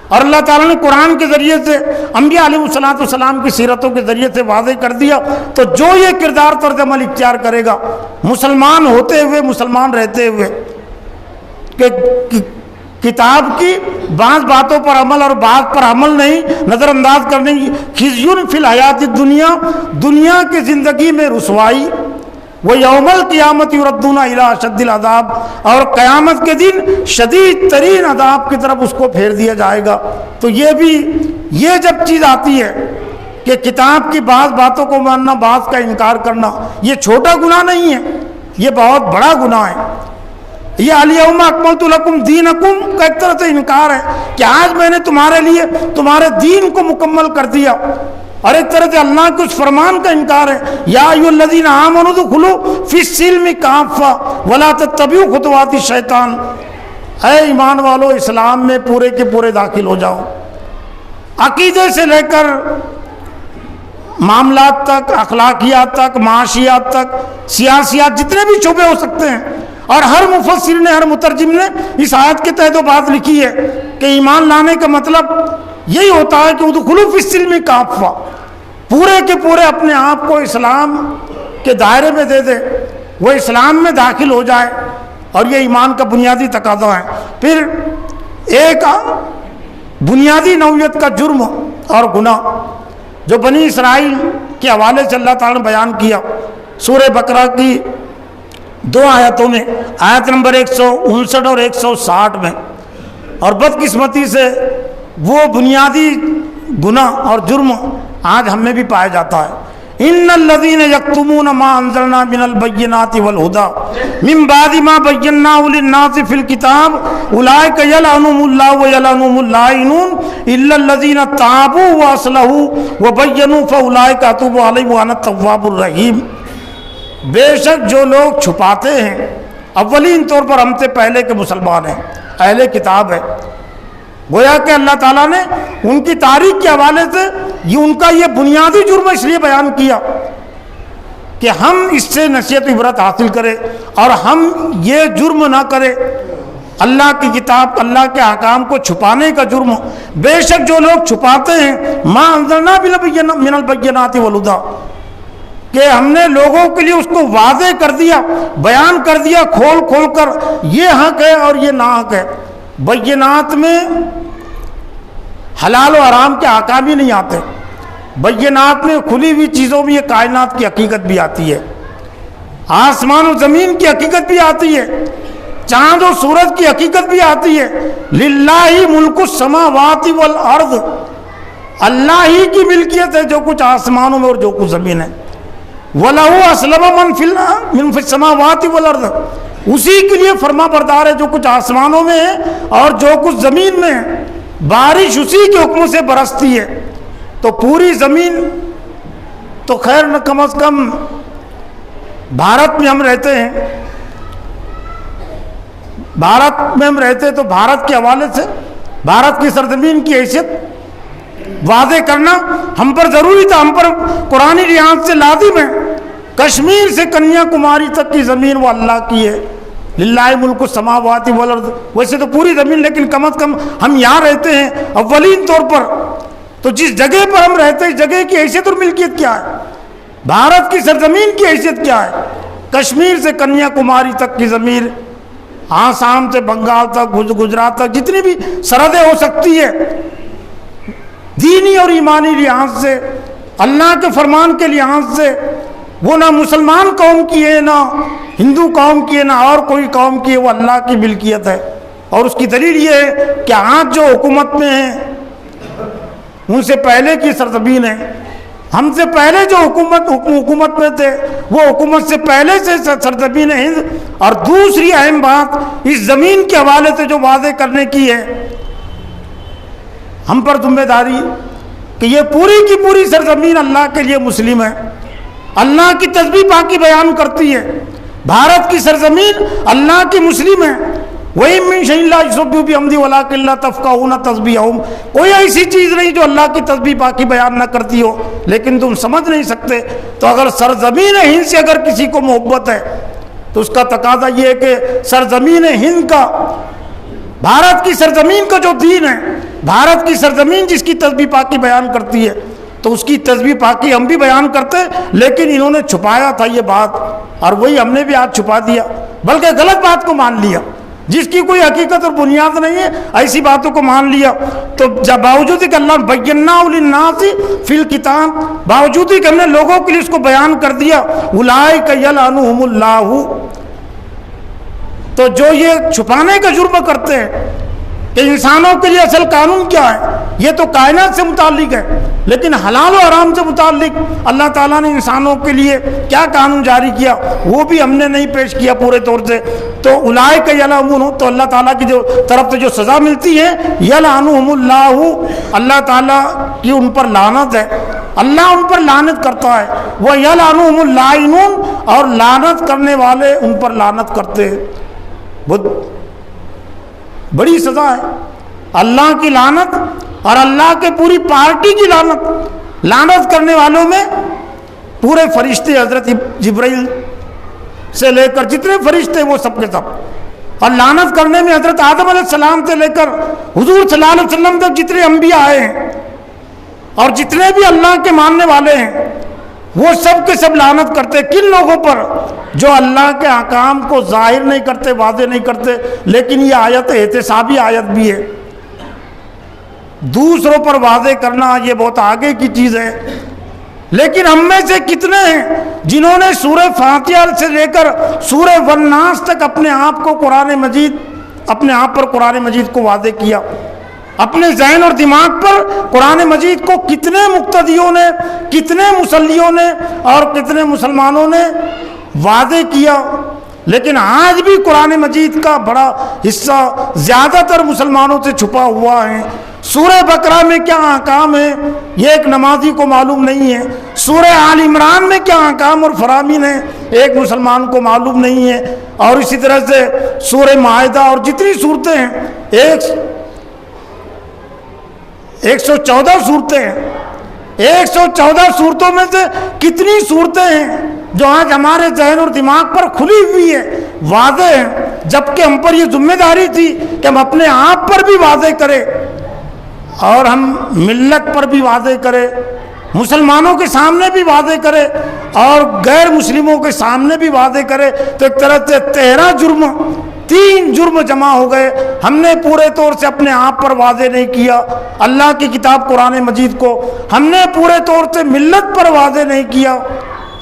اور اللہ تعالیٰ نے قرآن کے ذریعے سے، انبیاء علیہ السلام کی سیرتوں کے ذریعے سے واضح کر دیا۔ تو جو یہ کردار طرز عمل اختیار کرے گا مسلمان ہوتے ہوئے، مسلمان رہتے ہوئے، کہ کتاب کی بعض باتوں پر عمل اور بعض پر عمل نہیں، نظر انداز کرنے کی، خزیٌ فی الحیات الدنیا، دنیا کی زندگی میں رسوائی، وہ یوم القیامت یردون الی اشد العذاب، اور قیامت کے دن شدید ترین عذاب کی طرف اس کو پھیر دیا جائے گا۔ تو یہ جب چیز آتی ہے کہ کتاب کی بعض باتوں کو ماننا، بعض کا انکار کرنا، یہ چھوٹا گناہ نہیں ہے، یہ بہت بڑا گناہ ہے۔ یہ الیوم اکملت لکم دینکم کا ایک طرح سے انکار ہے کہ آج میں نے تمہارے لیے تمہارے دین کو مکمل کر دیا، اور ایک طرح سے اللہ کے اس فرمان کا انکار ہے، یا ایھا الذین آمنوا ادخلوا فی السلم کافۃ ولا تتبعوا خطوات الشیطان، اے ایمان والو اسلام میں پورے کے پورے داخل ہو جاؤ، عقیدے سے لے کر معاملات تک، اخلاقیات تک، معاشیات تک، سیاسیات، جتنے بھی شعبے ہو سکتے ہیں۔ اور ہر مفسر نے، ہر مترجم نے اس آیت کے تحت وہ بات لکھی ہے کہ ایمان لانے کا مطلب یہی ہوتا ہے کہ ادخلوا فی السلم کافۃ، پورے کے پورے اپنے آپ کو اسلام کے دائرے میں دے دے، وہ اسلام میں داخل ہو جائے، اور یہ ایمان کا بنیادی تقاضا ہے۔ پھر ایک بنیادی نوعیت کا جرم اور گناہ جو بنی اسرائیل کے حوالے سے اللہ تعالیٰ نے بیان کیا سورہ بقرہ کی 2 آیتوں میں، آیت نمبر 159 اور 160 میں، اور بدقسمتی سے وہ بنیادی گناہ اور جرم آج ہم میں بھی پایا جاتا ہے۔ ان الذین یکتمون ما انزلنا من البینات والہدی من بعد ما بیناہ للناس فی الکتاب اولئک یلعنهم اللہ ویلعنهم اللاعنون الا الذین تابوا واصلحوا وبینوا فاولئک اتوب علیہم وانا التواب الرحیم۔ بے شک جو لوگ چھپاتے ہیں، اولین طور پر ہم سے پہلے کے مسلمان ہیں، اہل کتاب ہے، گویا کہ اللہ تعالیٰ نے ان کی تاریخ کے حوالے سے ان کا یہ بنیادی جرم اس لیے بیان کیا کہ ہم اس سے نصیحت عبرت حاصل کریں اور ہم یہ جرم نہ کریں، اللہ کی کتاب، اللہ کے احکام کو چھپانے کا جرم۔ بے شک جو لوگ چھپاتے ہیں ما انزلنا من البینات والہدی، کہ ہم نے لوگوں کے لیے اس کو واضح کر دیا، بیان کر دیا کھول کھول کر، یہ حق ہے اور یہ نا حق ہے۔ بینات میں حلال و حرام کے احکام ہی نہیں آتے، بینات میں کھلی ہوئی چیزوں میں یہ کائنات کی حقیقت بھی آتی ہے، آسمان و زمین کی حقیقت بھی آتی ہے، چاند و سورج کی حقیقت بھی آتی ہے۔ للہ ملک السماوات والارض، اللہ ہی کی ملکیت ہے جو کچھ آسمانوں میں اور جو کچھ زمین ہے۔ وَلَهُ أَسْلَمَ مَنْ فِي السَّمَاوَاتِ وَالْأَرْضِ، اسی کے لیے فرما بردار ہے جو کچھ آسمانوں میں ہے اور جو کچھ زمین میں ہے، بارش اسی کے حکم سے برستی ہے۔ تو پوری زمین تو خیر نہ کم از کم بھارت میں ہم رہتے ہیں، بھارت میں ہم رہتے تو بھارت کے حوالے سے بھارت کی سرزمین کی حیثیت واضح کرنا ہم پر ضروری تھا، ہم پر قرآن ریاض سے لازم ہے۔ کشمیر سے کنیا کماری تک کی زمین وہ اللہ کی ہے، للہ ملک السماوات والارض، ویسے تو پوری زمین، لیکن کم از کم ہم یہاں رہتے ہیں اولین طور پر، تو جس جگہ پر ہم رہتے ہیں اس جگہ کی حیثیت اور ملکیت کیا ہے، بھارت کی سرزمین کی حیثیت کیا ہے۔ کشمیر سے کنیا کماری تک کی زمین، آسام سے بنگال تک، گجرات تک، جتنی بھی سرحدیں ہو سکتی ہے، دینی اور ایمانی لحاظ سے، اللہ کے فرمان کے لحاظ سے وہ نہ مسلمان قوم کی ہے، نہ ہندو قوم کی ہے، نہ اور کوئی قوم کی ہے، وہ اللہ کی ملکیت ہے۔ اور اس کی دلیل یہ ہے کہ آج جو حکومت میں ہیں ان سے پہلے کی سرزمین ہے، ہم سے پہلے جو حکومت میں تھے وہ حکومت سے پہلے سے سرزمین ہند۔ اور دوسری اہم بات اس زمین کے حوالے سے جو واضح کرنے کی ہے، ہم پر ذمہ داری کہ یہ پوری کی پوری سرزمین اللہ کے لیے مسلم ہے، اللہ کی تسبیح پاکی بیان کرتی ہے۔ بھارت کی سرزمین اللہ کی مسلم ہے۔ وَإِن مِّن شَيْءٍ لَّا يُسَبِّحُ بِحَمْدِهِ وَلَٰكِن لَّا تَفْقَهُونَ تَسْبِيحَهُمْ، کوئی ایسی چیز نہیں جو اللہ کی تسبیح پاکی بیان نہ کرتی ہو، لیکن تم سمجھ نہیں سکتے۔ تو اگر سرزمین ہند سے اگر کسی کو محبت ہے تو اس کا تقاضا یہ ہے کہ سرزمین ہند کا، بھارت کی سرزمین کا جو دین ہے، بھارت کی سرزمین جس کی تسبیح پاکی بیان کرتی ہے، تو اس کی تسبیح پاکی ہم بھی بیان کرتے، لیکن انہوں نے چھپایا تھا یہ بات، اور وہی ہم نے بھی آج چھپا دیا، بلکہ غلط بات کو مان لیا جس کی کوئی حقیقت اور بنیاد نہیں ہے، ایسی باتوں کو مان لیا۔ تو جب باوجود کہ اللہ بیناہ للناس فی الکتاب، باوجود کہ ہم نے لوگوں کے لیے اس کو بیان کر دیا، اولئک یلعنہم اللہ، تو جو یہ چھپانے کا جرم کرتے ہیں کہ انسانوں کے لیے اصل قانون کیا ہے، یہ تو کائنات سے متعلق ہے، لیکن حلال و حرام سے متعلق اللہ تعالیٰ نے انسانوں کے لیے کیا قانون جاری کیا وہ بھی ہم نے نہیں پیش کیا پورے طور سے۔ تو اولئک یلعنہم، تو اللہ تعالیٰ کی جو طرف سے جو سزا ملتی ہے، یلعنہم اللہ، اللہ تعالیٰ کی ان پر لعنت ہے، اللہ ان پر لعنت کرتا ہے، وہ یلعنہم اللاعنون، اور لعنت کرنے والے ان پر لعنت کرتے ہیں۔ بہت بڑی سزا ہے، اللہ کی لعنت اور اللہ کے پوری پارٹی کی لعنت۔ لعنت کرنے والوں میں پورے فرشتے، حضرت جبرائیل سے لے کر جتنے فرشتے وہ سب کے سب، اور لعنت کرنے میں حضرت آدم علیہ السلام سے لے کر حضور صلی اللہ علیہ وسلم تک جتنے انبیاء آئے ہیں اور جتنے بھی اللہ کے ماننے والے ہیں، وہ سب کے سب لعنت کرتے۔ کن لوگوں پر؟ جو اللہ کے احکام کو ظاہر نہیں کرتے، واضح نہیں کرتے۔ لیکن یہ آیت احتسابی آیت بھی ہے، دوسروں پر واضح کرنا یہ بہت آگے کی چیز ہے۔ لیکن ہم میں سے کتنے ہیں جنہوں نے سورہ فاتحہ سے لے کر سورہ والناس تک اپنے آپ کو قرآن مجید، اپنے آپ پر قرآن مجید کو واضح کیا؟ اپنے ذہن اور دماغ پر قرآن مجید کو کتنے مقتدیوں نے، کتنے مصلیوں نے اور کتنے مسلمانوں نے واضح کیا؟ لیکن آج بھی قرآن مجید کا بڑا حصہ زیادہ تر مسلمانوں سے چھپا ہوا ہے۔ سورہ بقرہ میں کیا احکام ہے یہ ایک نمازی کو معلوم نہیں ہے، سورہ آل عمران میں کیا احکام اور فرامین ہے ایک مسلمان کو معلوم نہیں ہے، اور اسی طرح سے سورہ مائدہ اور جتنی صورتیں ہیں، 114 صورتیں ہیں، 114 صورتوں میں سے کتنی صورتیں ہیں جو آج ہمارے ذہن اور دماغ پر کھلی ہوئی ہے، واضح ہے، جبکہ ہم پر یہ ذمہ داری تھی کہ ہم اپنے آپ پر بھی واضح کریں اور ہم ملت پر بھی واضح کریں، مسلمانوں کے سامنے بھی واضح کرے اور غیر مسلموں کے سامنے بھی واضح کرے۔ تو ایک طرح سے 13 جرم، 3 جرم جمع ہو گئے۔ ہم نے پورے طور سے اپنے آپ پر واضح نہیں کیا اللہ کی کتاب قرآن مجید کو، ہم نے پورے طور سے ملت پر واضح نہیں کیا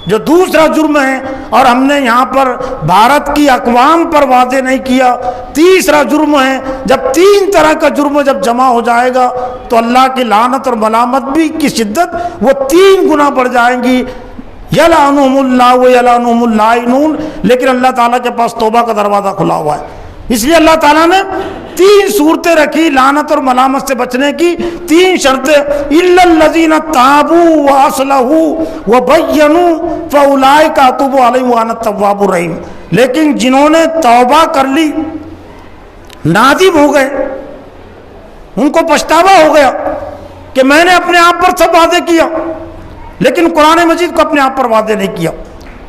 جو دوسرا جرم ہے، اور ہم نے یہاں پر بھارت کی اقوام پر واضح نہیں کیا، تیسرا جرم ہے۔ جب 3 طرح کا جرم جب جمع ہو جائے گا تو اللہ کی لعنت اور ملامت بھی کی شدت وہ 3 گنا بڑھ جائیں گی۔ یلعنہم اللہ و یلعنہم اللاعنون، لیکن اللہ تعالیٰ کے پاس توبہ کا دروازہ کھلا ہوا ہے، اس لیے اللہ تعالیٰ نے 3 صورتیں رکھی لعنت اور ملامت سے بچنے کی، 3 شرطیں۔ الا الذین تابوا واصلحوا وبینوا فاولئک اتوب علیہم وانا التواب الرحیم، لیکن جنہوں نے توبہ کر لی، نادم ہو گئے، ان کو پچھتاوا ہو گیا کہ میں نے اپنے آپ پر سب واضح کیا لیکن قرآن مجید کو اپنے آپ پر واضح نہیں کیا،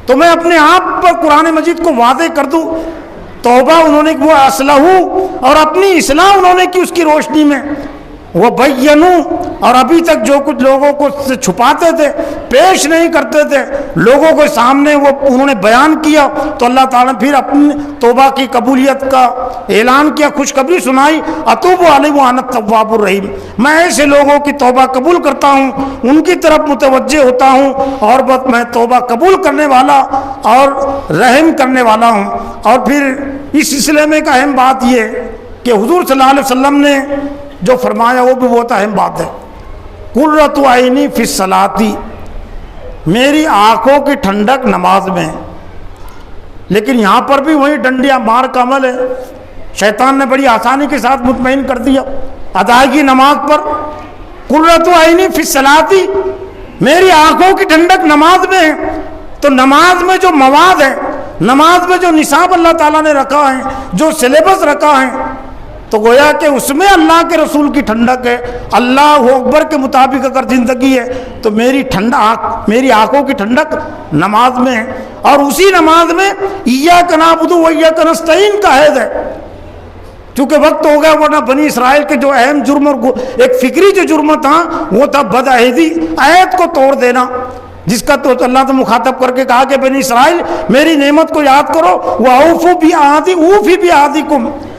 تو میں اپنے آپ پر قرآن مجید کو واضح کر دوں۔ توبہ انہوں نے وہ اصلاح اور اپنی اصلاح انہوں نے کی اس کی روشنی میں، وہ بینو، اور ابھی تک جو کچھ لوگوں کو سے چھپاتے تھے، پیش نہیں کرتے تھے، لوگوں کے سامنے وہ انہوں نے بیان کیا، تو اللہ تعالیٰ نے پھر اپنی توبہ کی قبولیت کا اعلان کیا، خوشخبری سنائی، اتوب علیہم وانا التواب الرحیم، میں ایسے لوگوں کی توبہ قبول کرتا ہوں، ان کی طرف متوجہ ہوتا ہوں، اور بس میں توبہ قبول کرنے والا اور رحم کرنے والا ہوں۔ اور پھر اس سلسلے میں ایک اہم بات یہ کہ حضور صلی اللہ علیہ وسلم نے جو فرمایا وہ بھی بہت اہم بات ہے، قرۃ عینی فی الصلاۃ، میری آنکھوں کی ٹھنڈک نماز میں ہے۔ لیکن یہاں پر بھی وہی ڈنڈیاں مار کا عمل ہے، شیطان نے بڑی آسانی کے ساتھ مطمئن کر دیا ادائیگی نماز پر، قرۃ عینی فی الصلاۃ، میری آنکھوں کی ٹھنڈک نماز میں ہے۔ تو نماز میں جو مواد ہے، نماز میں جو نصاب اللہ تعالیٰ نے رکھا ہے، جو سلیبس رکھا ہے، تو گویا کہ اس میں اللہ کے رسول کی ٹھنڈک ہے، اللہ اکبر کے مطابق اگر زندگی ہے تو میری آنکھوں کی ٹھنڈک نماز میں ہے۔ اور اسی نماز میں ایاک نعبد و ایاک نستعین کا عہد ہے، چونکہ وقت ہو گیا، ورنہ بنی اسرائیل کے جو اہم جرم اور ایک فکری جو جرم تھا وہ تھا بدعہدی، عہد کو توڑ دینا، جس کا تو اللہ نے مخاطب کر کے کہا کہ بنی اسرائیل میری نعمت کو یاد کرو، وَأَوْفُوا بِعَهْدِي أُوفِ بِعَهْدِكُمْ،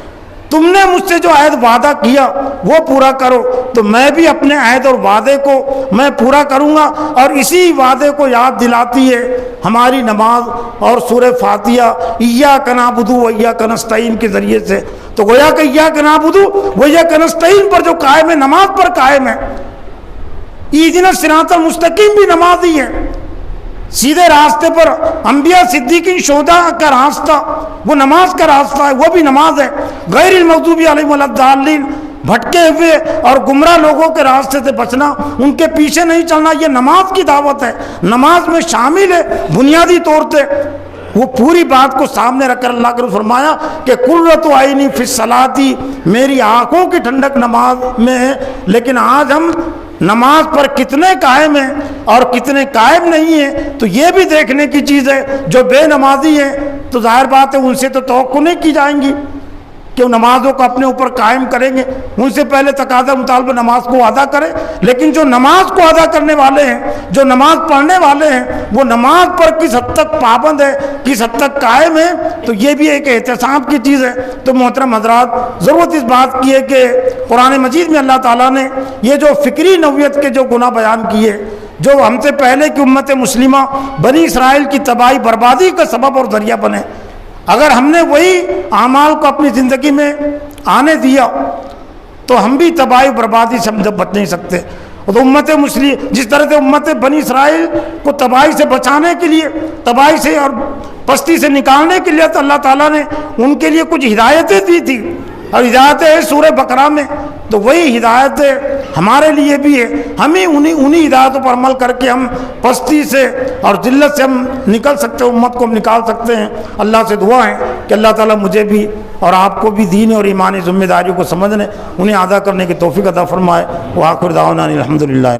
تم نے مجھ سے جو عہد وعدہ کیا وہ پورا کرو، تو میں بھی اپنے عہد اور وعدے کو میں پورا کروں گا۔ اور اسی وعدے کو یاد دلاتی ہے ہماری نماز اور سورہ فاتحہ ایاک نعبد و ایاک نستعین کے ذریعے سے۔ تو گویا کہ ایاک نعبد و ایاک نستعین پر جو قائم ہے، نماز پر قائم ہے، اہدنا الصراط المستقیم بھی نماز ہی ہے، سیدھے راستے پر انبیاء صدیقین شہداء کا راستہ وہ نماز کا راستہ ہے، وہ بھی نماز ہے، غیر المغضوب علیہم ولا الضالین، بھٹکے ہوئے اور گمراہ لوگوں کے راستے سے بچنا، ان کے پیچھے نہیں چلنا، یہ نماز کی دعوت ہے، نماز میں شامل ہے بنیادی طور پہ۔ وہ پوری بات کو سامنے رکھ کر اللہ نے فرمایا کہ قرۃ عینی فی الصلاۃ، میری آنکھوں کی ٹھنڈک نماز میں ہے۔ لیکن آج ہم نماز پر کتنے قائم ہیں اور کتنے قائم نہیں ہیں، تو یہ بھی دیکھنے کی چیز ہے۔ جو بے نمازی ہیں تو ظاہر بات ہے ان سے تو توقع نہیں کی جائیں گی کہ وہ نمازوں کو اپنے اوپر قائم کریں گے، ان سے پہلے تقاضا مطالبہ نماز کو ادا کریں۔ لیکن جو نماز کو ادا کرنے والے ہیں، جو نماز پڑھنے والے ہیں، وہ نماز پر کس حد تک پابند ہے، کس حد تک قائم ہے، تو یہ بھی ایک احتساب کی چیز ہے۔ تو محترم حضرات، ضرورت اس بات کی ہے کہ قرآن مجید میں اللہ تعالیٰ نے یہ جو فکری نوعیت کے جو گناہ بیان کیے، جو ہم سے پہلے کی امت مسلمہ بنی اسرائیل کی تباہی بربادی کا سبب اور ذریعہ بنے، اگر ہم نے وہی اعمال کو اپنی زندگی میں آنے دیا تو ہم بھی تباہی بربادی سے بچ نہیں سکتے۔ تو امت مسلم جس طرح سے امت بنی اسرائیل کو تباہی سے بچانے کے لیے، تباہی سے اور پستی سے نکالنے کے لیے تو اللہ تعالیٰ نے ان کے لیے کچھ ہدایتیں دی تھی، اور ہدایتیں ہیں سورہ بقرہ میں، تو وہی ہدایتیں ہمارے لیے بھی ہے۔ ہمیں انہی ہدایتوں پر عمل کر کے ہم پستی سے اور ذلت سے ہم نکل سکتے ہیں، امت کو ہم نکال سکتے ہیں۔ اللہ سے دعا ہے کہ اللہ تعالیٰ مجھے بھی اور آپ کو بھی دین اور ایمانی ذمہ داریوں کو سمجھنے، انہیں ادا کرنے کی توفیق عطا فرمائے۔ وآخر دعوانا الحمدللہ۔